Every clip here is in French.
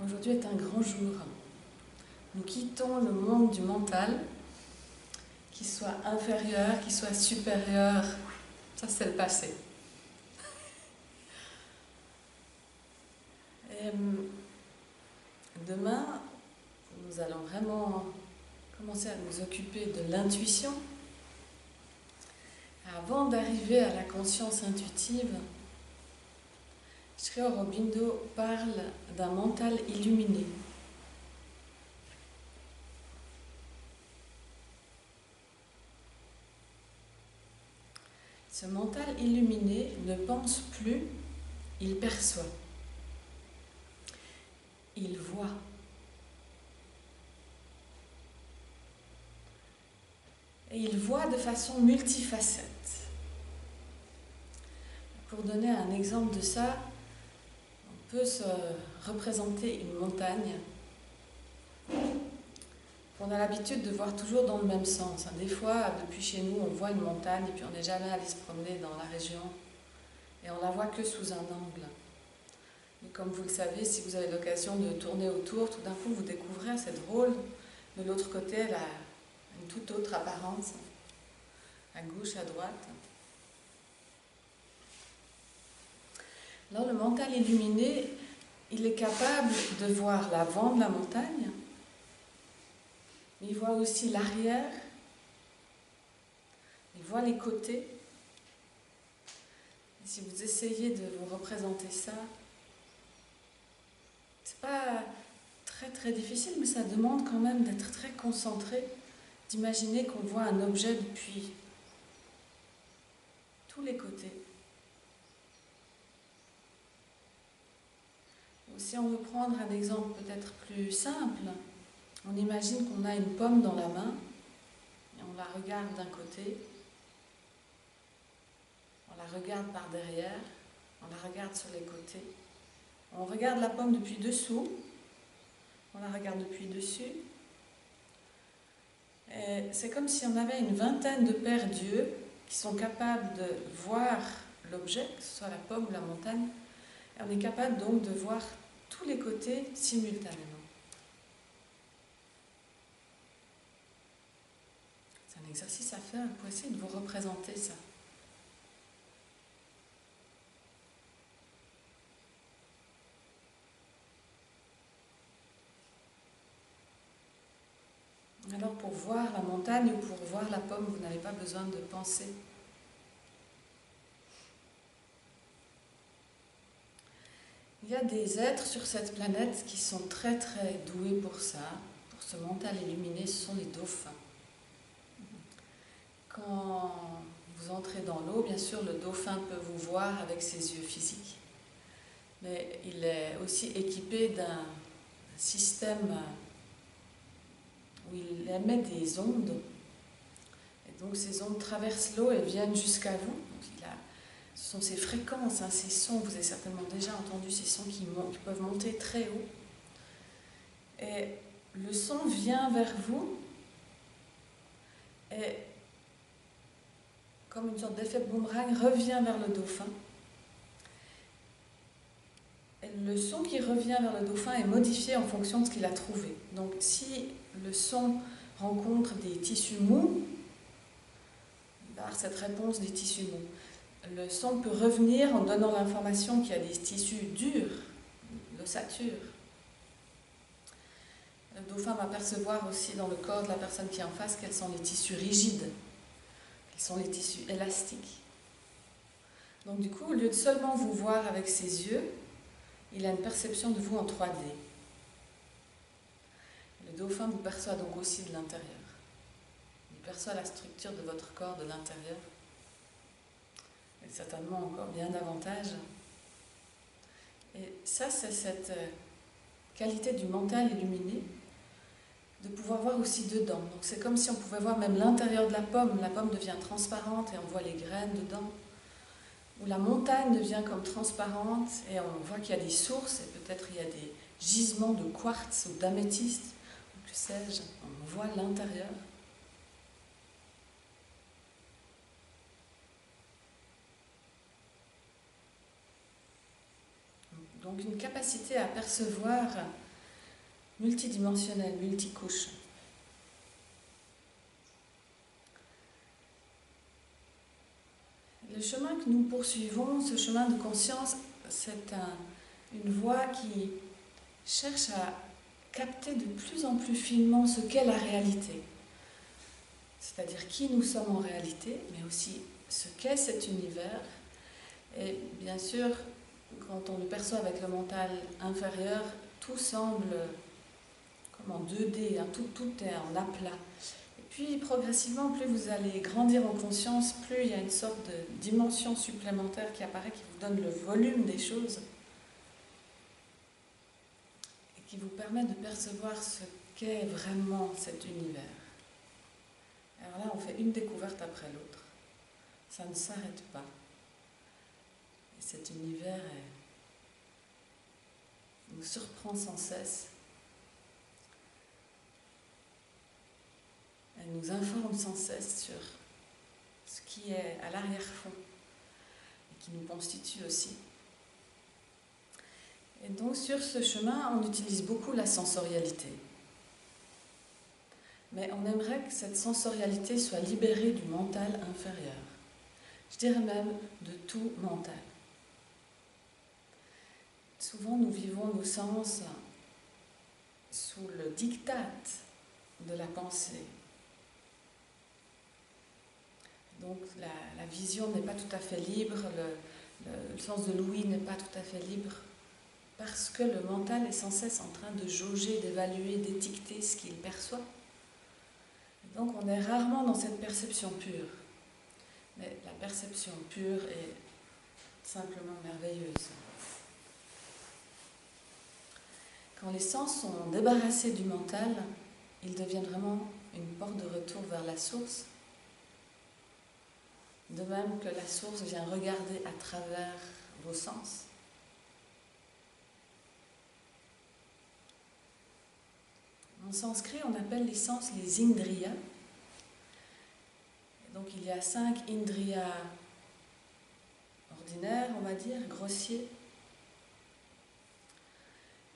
Aujourd'hui est un grand jour. Nous quittons le monde du mental, qu'il soit inférieur, qu'il soit supérieur. Ça, c'est le passé. Et demain, nous allons vraiment commencer à nous occuper de l'intuition. Avant d'arriver à la conscience intuitive, Sri Aurobindo parle d'un mental illuminé. Ce mental illuminé ne pense plus, il perçoit. Il voit. Et il voit de façon multifacette. Pour donner un exemple de ça, on peut se représenter une montagne. On a l'habitude de voir toujours dans le même sens. Des fois, depuis chez nous, on voit une montagne et puis on n'est jamais allé se promener dans la région et on la voit que sous un angle. Et comme vous le savez, si vous avez l'occasion de tourner autour, tout d'un coup vous découvrez, c'est drôle, de l'autre côté, elle a une toute autre apparence, à gauche, à droite. Alors le mental illuminé, il est capable de voir l'avant de la montagne, mais il voit aussi l'arrière, il voit les côtés. Et si vous essayez de vous représenter ça, c'est pas très difficile, mais ça demande quand même d'être très concentré, d'imaginer qu'on voit un objet depuis tous les côtés. Ou si on veut prendre un exemple peut-être plus simple, on imagine qu'on a une pomme dans la main et on la regarde d'un côté, on la regarde par derrière, on la regarde sur les côtés, on regarde la pomme depuis dessous, on la regarde depuis dessus. Et c'est comme si on avait une vingtaine de paires d'yeux qui sont capables de voir l'objet, que ce soit la pomme ou la montagne, et on est capable donc de voir tous les côtés simultanément. C'est un exercice à faire pour essayer de vous représenter ça. Alors pour voir la montagne ou pour voir la pomme, vous n'avez pas besoin de penser. Il y a des êtres sur cette planète qui sont très doués pour ça, pour ce mental illuminé, ce sont les dauphins. Quand vous entrez dans l'eau, bien sûr, le dauphin peut vous voir avec ses yeux physiques, mais il est aussi équipé d'un système où il émet des ondes. Et donc ces ondes traversent l'eau et viennent jusqu'à vous. Donc ce sont ces fréquences, ces sons, vous avez certainement déjà entendu ces sons qui peuvent monter très haut. Et le son vient vers vous et, comme une sorte d'effet boomerang, revient vers le dauphin. Et le son qui revient vers le dauphin est modifié en fonction de ce qu'il a trouvé. Donc si le son rencontre des tissus mous, il va avoir cette réponse des tissus mous. Le son peut revenir en donnant l'information qu'il y a des tissus durs, l'ossature. Le dauphin va percevoir aussi dans le corps de la personne qui est en face quels sont les tissus rigides, quels sont les tissus élastiques. Donc du coup, au lieu de seulement vous voir avec ses yeux, il a une perception de vous en 3D. Le dauphin vous perçoit donc aussi de l'intérieur. Il perçoit la structure de votre corps de l'intérieur. Et certainement encore bien davantage. Et ça, c'est cette qualité du mental illuminé, de pouvoir voir aussi dedans. Donc c'est comme si on pouvait voir même l'intérieur de la pomme. La pomme devient transparente et on voit les graines dedans. Ou la montagne devient comme transparente et on voit qu'il y a des sources et peut-être il y a des gisements de quartz ou d'améthyste, ou que sais-je, on voit l'intérieur. Donc une capacité à percevoir multidimensionnel, multicouche. Le chemin que nous poursuivons, ce chemin de conscience, c'est une voie qui cherche à capter de plus en plus finement ce qu'est la réalité. C'est-à-dire qui nous sommes en réalité, mais aussi ce qu'est cet univers. Et bien sûr, quand on le perçoit avec le mental inférieur, tout semble comme en 2D, hein, tout est en aplat. Et puis progressivement, plus vous allez grandir en conscience, plus il y a une sorte de dimension supplémentaire qui apparaît, qui vous donne le volume des choses et qui vous permet de percevoir ce qu'est vraiment cet univers. Alors là, on fait une découverte après l'autre. Ça ne s'arrête pas. Et cet univers nous surprend sans cesse. Elle nous informe sans cesse sur ce qui est à l'arrière-fond et qui nous constitue aussi. Et donc sur ce chemin, on utilise beaucoup la sensorialité. Mais on aimerait que cette sensorialité soit libérée du mental inférieur. Je dirais même de tout mental. Souvent, nous vivons nos sens sous le diktat de la pensée. Donc la vision n'est pas tout à fait libre, le sens de l'ouïe n'est pas tout à fait libre, parce que le mental est sans cesse en train de jauger, d'évaluer, d'étiqueter ce qu'il perçoit. Donc on est rarement dans cette perception pure. Mais la perception pure est simplement merveilleuse. Quand les sens sont débarrassés du mental, ils deviennent vraiment une porte de retour vers la source. De même que la source vient regarder à travers vos sens. En sanskrit, on appelle les sens les indriyas. Donc il y a 5 indriyas ordinaires, on va dire, grossiers.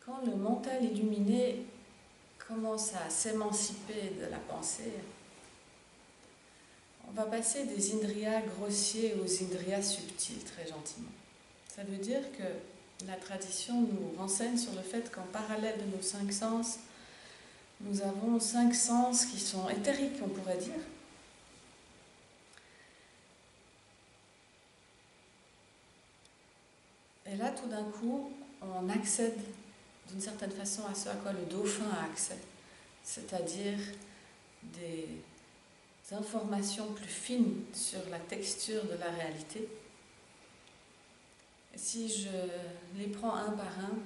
Quand le mental illuminé commence à s'émanciper de la pensée, on va passer des indriyas grossiers aux indriyas subtils, très gentiment. Ça veut dire que la tradition nous renseigne sur le fait qu'en parallèle de nos 5 sens, nous avons 5 sens qui sont éthériques, on pourrait dire. Et là, tout d'un coup, on accède d'une certaine façon à ce à quoi le dauphin a accès, c'est-à-dire des informations plus fines sur la texture de la réalité. Et si je les prends un par un,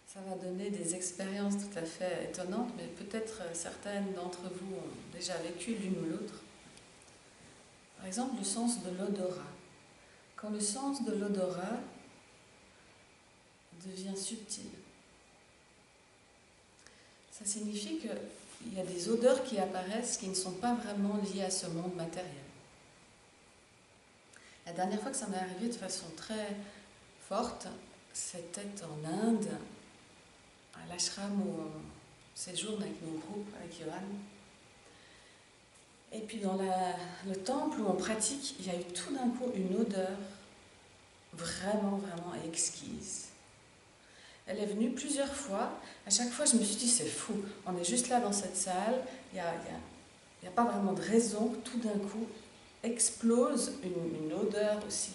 ça va donner des expériences tout à fait étonnantes, mais peut-être certaines d'entre vous ont déjà vécu l'une ou l'autre. Par exemple, le sens de l'odorat. Quand le sens de l'odorat devient subtil, ça signifie qu'il y a des odeurs qui apparaissent qui ne sont pas vraiment liées à ce monde matériel. La dernière fois que ça m'est arrivé de façon très forte, c'était en Inde, à l'ashram où on séjourne avec nos groupes, avec Johan. Et puis dans le temple où on pratique, il y a eu tout d'un coup une odeur vraiment, vraiment exquise. Elle est venue plusieurs fois. À chaque fois, je me suis dit, c'est fou. On est juste là dans cette salle. Il n'y a pas vraiment de raison que tout d'un coup explose une odeur aussi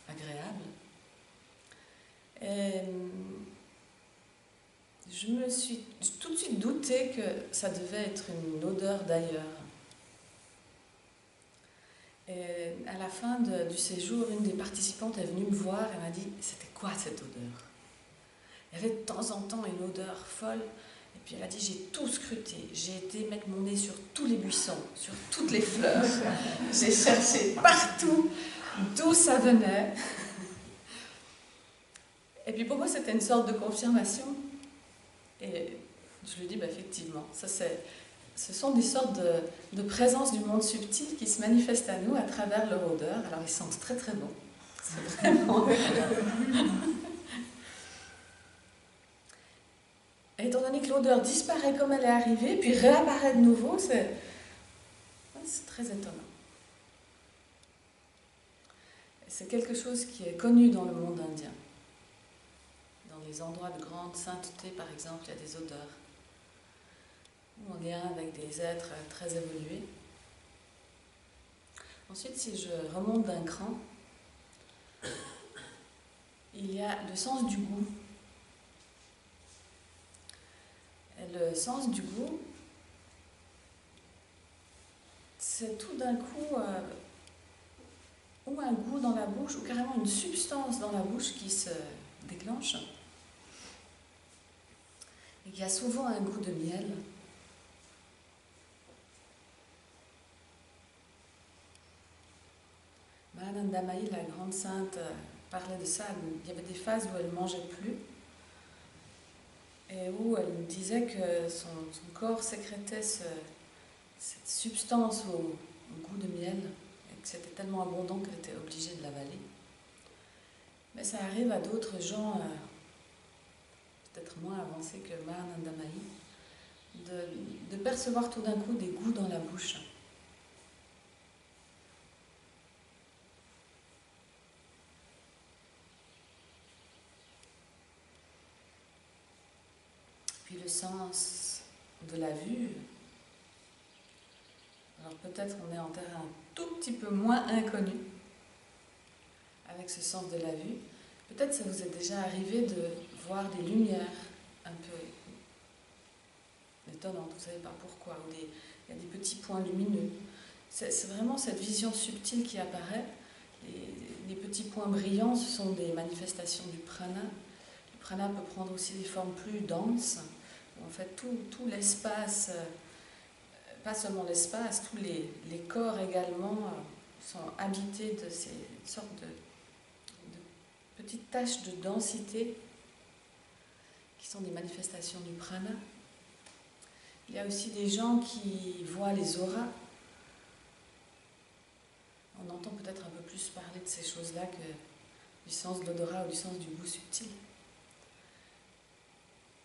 agréable. Et je me suis tout de suite douté que ça devait être une odeur d'ailleurs. Et à la fin du séjour, une des participantes est venue me voir et m'a dit, c'était quoi cette odeur ? Il y avait de temps en temps une odeur folle. Et puis elle a dit, j'ai tout scruté. J'ai été mettre mon nez sur tous les buissons, sur toutes les fleurs. J'ai cherché partout d'où ça venait. Et puis pour moi, c'était une sorte de confirmation. Et je lui dis, bah, effectivement, ce sont des sortes de présences du monde subtil qui se manifestent à nous à travers leur odeur. Alors ils sentent très très bon. C'est vraiment... Étant donné que l'odeur disparaît comme elle est arrivée, puis réapparaît de nouveau, c'est très étonnant. C'est quelque chose qui est connu dans le monde indien. Dans les endroits de grande sainteté, par exemple, il y a des odeurs. Ou en lien avec des êtres très évolués. Ensuite, si je remonte d'un cran, il y a le sens du goût. Et le sens du goût, c'est tout d'un coup ou un goût dans la bouche, ou carrément une substance dans la bouche qui se déclenche. Et il y a souvent un goût de miel. Mahananda Mahi, la grande sainte, parlait de ça. Il y avait des phases où elle ne mangeait plus et où elle disait que son corps sécrétait cette substance au goût de miel et que c'était tellement abondant qu'elle était obligée de l'avaler. Mais ça arrive à d'autres gens, peut-être moins avancés que Mahananda Mahi, de percevoir tout d'un coup des goûts dans la bouche. Puis le sens de la vue, alors peut-être on est en terrain un tout petit peu moins inconnu avec ce sens de la vue. Peut-être ça vous est déjà arrivé de voir des lumières un peu étonnantes, vous ne savez pas pourquoi, ou il y a des petits points lumineux. C'est vraiment cette vision subtile qui apparaît. Les petits points brillants, ce sont des manifestations du prana. Le prana peut prendre aussi des formes plus denses. En fait, tout l'espace, pas seulement l'espace, tous les corps également sont habités de ces sortes de petites taches de densité qui sont des manifestations du prana. Il y a aussi des gens qui voient les auras. On entend peut-être un peu plus parler de ces choses-là que du sens de l'odorat ou du sens du goût subtil.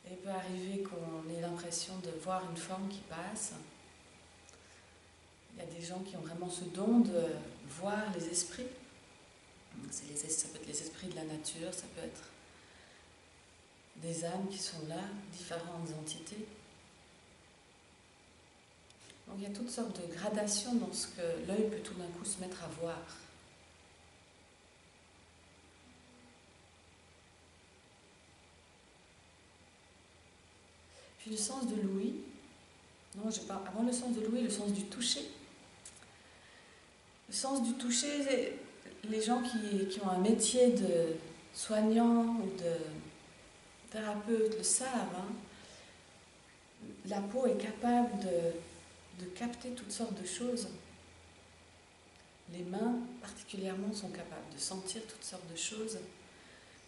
Et il peut arriver qu'on ait l'impression de voir une forme qui passe. Il y a des gens qui ont vraiment ce don de voir les esprits. Ça peut être les esprits de la nature, ça peut être des âmes qui sont là, différentes entités. Donc il y a toutes sortes de gradations dans ce que l'œil peut tout d'un coup se mettre à voir. Puis le sens de l'ouïe. Non, j'ai pas. Avant le sens de l'ouïe, le sens du toucher. Le sens du toucher, les gens qui ont un métier de soignant ou de thérapeute le savent. La peau est capable de capter toutes sortes de choses. Les mains, particulièrement, sont capables de sentir toutes sortes de choses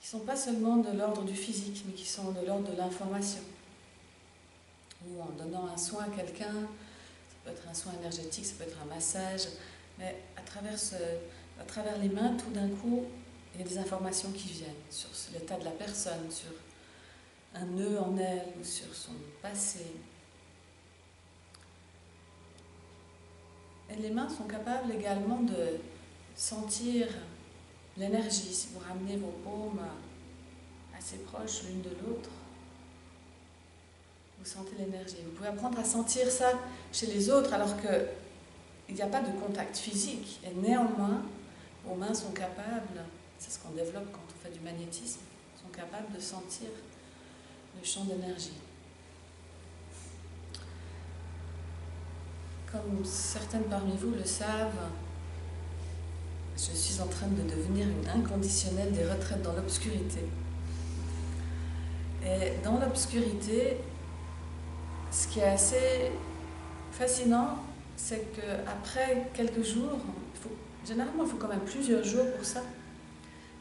qui ne sont pas seulement de l'ordre du physique, mais qui sont de l'ordre de l'information. Ou en donnant un soin à quelqu'un, ça peut être un soin énergétique, ça peut être un massage, mais à travers les mains, tout d'un coup, il y a des informations qui viennent sur l'état de la personne, sur un nœud en elle ou sur son passé. Et les mains sont capables également de sentir l'énergie. Si vous ramenez vos paumes assez proches l'une de l'autre, vous sentez l'énergie. Vous pouvez apprendre à sentir ça chez les autres alors qu'il n'y a pas de contact physique. Et néanmoins, vos mains sont capables, c'est ce qu'on développe quand on fait du magnétisme, sont capables de sentir le champ d'énergie. Comme certaines parmi vous le savent, je suis en train de devenir une inconditionnelle des retraites dans l'obscurité. Et dans l'obscurité, ce qui est assez fascinant, c'est qu'après quelques jours, généralement il faut quand même plusieurs jours pour ça,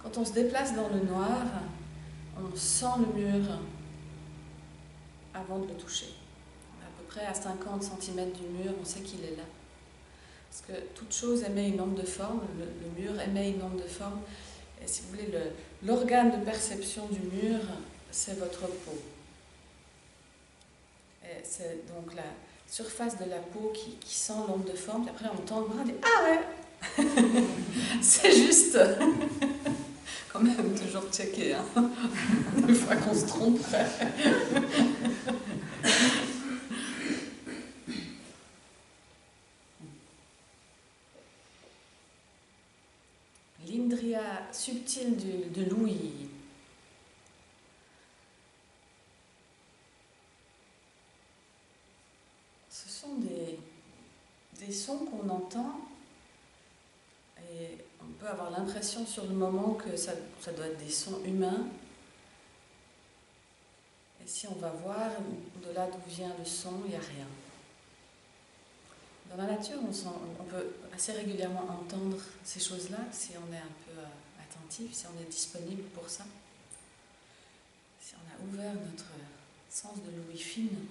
quand on se déplace dans le noir, on sent le mur avant de le toucher. À peu près à 50 cm du mur, on sait qu'il est là. Parce que toute chose émet une onde de forme, le mur émet une onde de forme, Et si vous voulez, l'organe de perception du mur, c'est votre peau. Et c'est donc la surface de la peau qui sent l'onde de forme, puis après on tend le bras et on dit « Ah ouais !» C'est juste quand même toujours checker, hein. Une fois qu'on se trompe. L'indriya subtil de l'ouïe. Ce sont des sons qu'on entend et on peut avoir l'impression sur le moment que ça doit être des sons humains. Et si on va voir de là d'où vient le son, il n'y a rien. Dans la nature, on peut assez régulièrement entendre ces choses-là si on est un peu attentif, si on est disponible pour ça. Si on a ouvert notre sens de l'ouïe fine.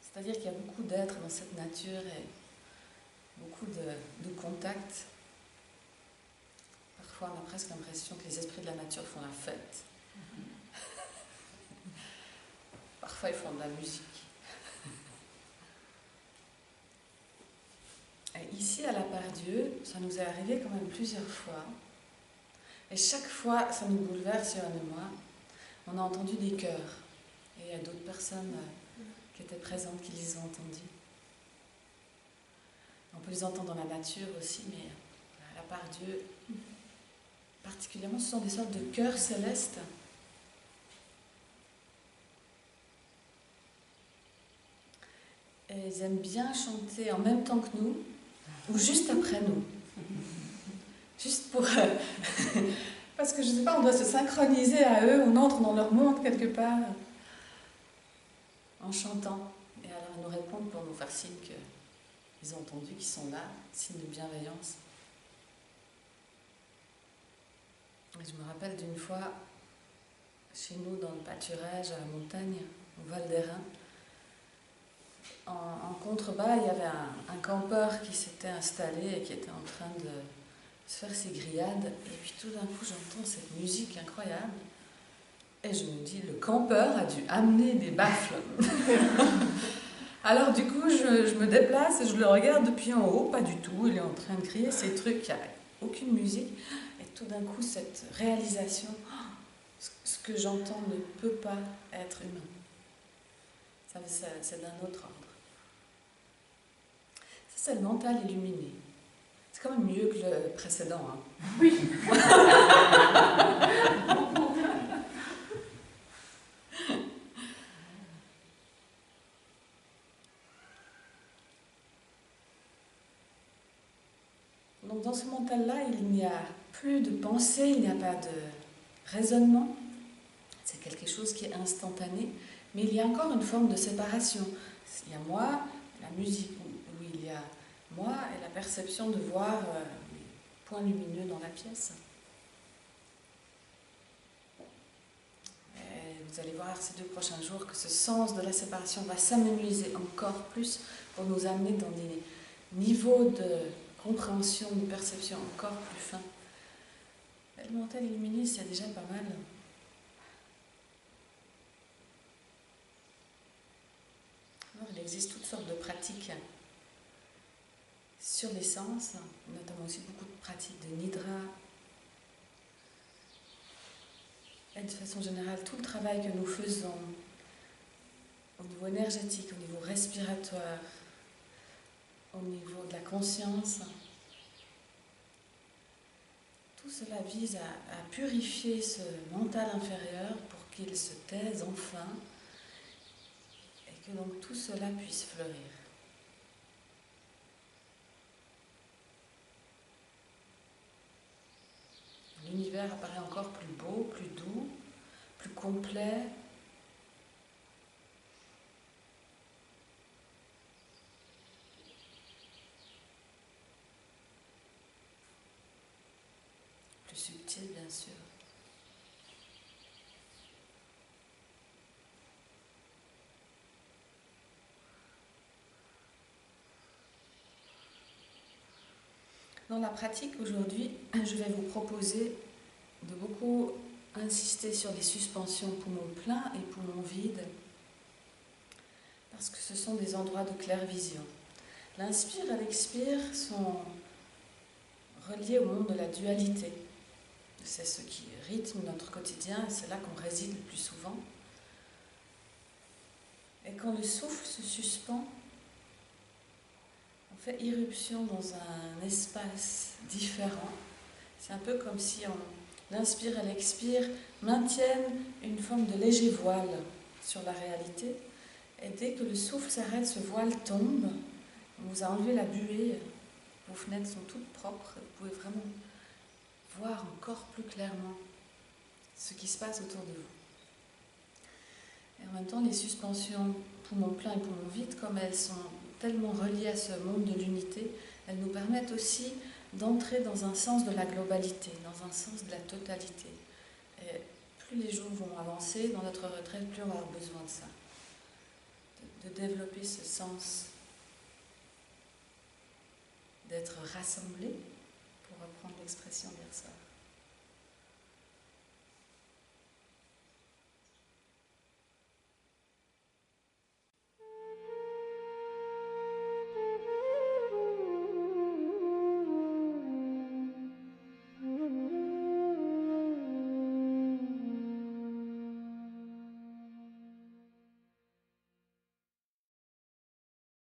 C'est-à-dire qu'il y a beaucoup d'êtres dans cette nature et beaucoup de contacts. Parfois, on a presque l'impression que les esprits de la nature font la fête. Parfois, ils font de la musique. Et ici, à la Part-Dieu, ça nous est arrivé quand même plusieurs fois. Et chaque fois, ça nous bouleverse, Johan et moi. On a entendu des chœurs. Et il y a d'autres personnes qui étaient présentes qui les ont entendus. On peut les entendre dans la nature aussi, mais à la Part-Dieu, particulièrement, ce sont des sortes de chœurs célestes. Et ils aiment bien chanter en même temps que nous, ou juste après nous. Juste pour... Parce que je ne sais pas, on doit se synchroniser à eux, on entre dans leur monde quelque part, en chantant. Et alors ils nous répondent pour nous faire signe qu'ils ont entendu, qu'ils sont là, signe de bienveillance. Et je me rappelle d'une fois, chez nous, dans le pâturage, à la montagne, au Val d'Airain, en contrebas, il y avait un campeur qui s'était installé et qui était en train de se faire ses grillades. Et puis tout d'un coup, j'entends cette musique incroyable. Et je me dis, le campeur a dû amener des baffles. Alors du coup, je me déplace et je le regarde depuis en haut. Pas du tout, il est en train de crier ces trucs, il n'y a aucune musique. Et tout d'un coup, cette réalisation, ce que j'entends ne peut pas être humain. C'est d'un autre ordre. Ça, c'est le mental illuminé. C'est quand même mieux que le précédent. Hein. Oui. Donc dans ce mental-là, il n'y a plus de pensée, il n'y a pas de raisonnement. C'est quelque chose qui est instantané, mais il y a encore une forme de séparation. Il y a moi, la musique, où il y a moi et la perception de voir les points lumineux dans la pièce. Et vous allez voir ces 2 prochains jours que ce sens de la séparation va s'amenuiser encore plus pour nous amener dans des niveaux de compréhension, de perception encore plus fins. Le mental illuminé, c'est déjà pas mal. Alors, il existe toutes sortes de pratiques sur les sens, notamment aussi beaucoup de pratiques de nidra. Et de façon générale, tout le travail que nous faisons au niveau énergétique, au niveau respiratoire, au niveau de la conscience, tout cela vise à purifier ce mental inférieur pour qu'il se taise enfin et que donc tout cela puisse fleurir. L'univers apparaît encore plus beau, plus doux, plus complet. Plus subtil, bien sûr. Dans la pratique aujourd'hui, je vais vous proposer de beaucoup insister sur les suspensions poumon plein et poumon vide, parce que ce sont des endroits de claire vision. L'inspire et l'expire sont reliés au monde de la dualité. C'est ce qui rythme notre quotidien et c'est là qu'on réside le plus souvent. Et quand le souffle se suspend, on fait irruption dans un espace différent. C'est un peu comme si l'inspire et l'expire maintiennent une forme de léger voile sur la réalité. Et dès que le souffle s'arrête, ce voile tombe. On vous a enlevé la buée. Vos fenêtres sont toutes propres. Vous pouvez vraiment voir encore plus clairement ce qui se passe autour de vous. Et en même temps, les suspensions poumon plein et poumon vide, comme elles sont tellement reliées à ce monde de l'unité, elles nous permettent aussi d'entrer dans un sens de la globalité, dans un sens de la totalité. Et plus les jours vont avancer dans notre retraite, plus on va avoir besoin de ça, de développer ce sens d'être rassemblé, pour reprendre l'expression d'Ersol.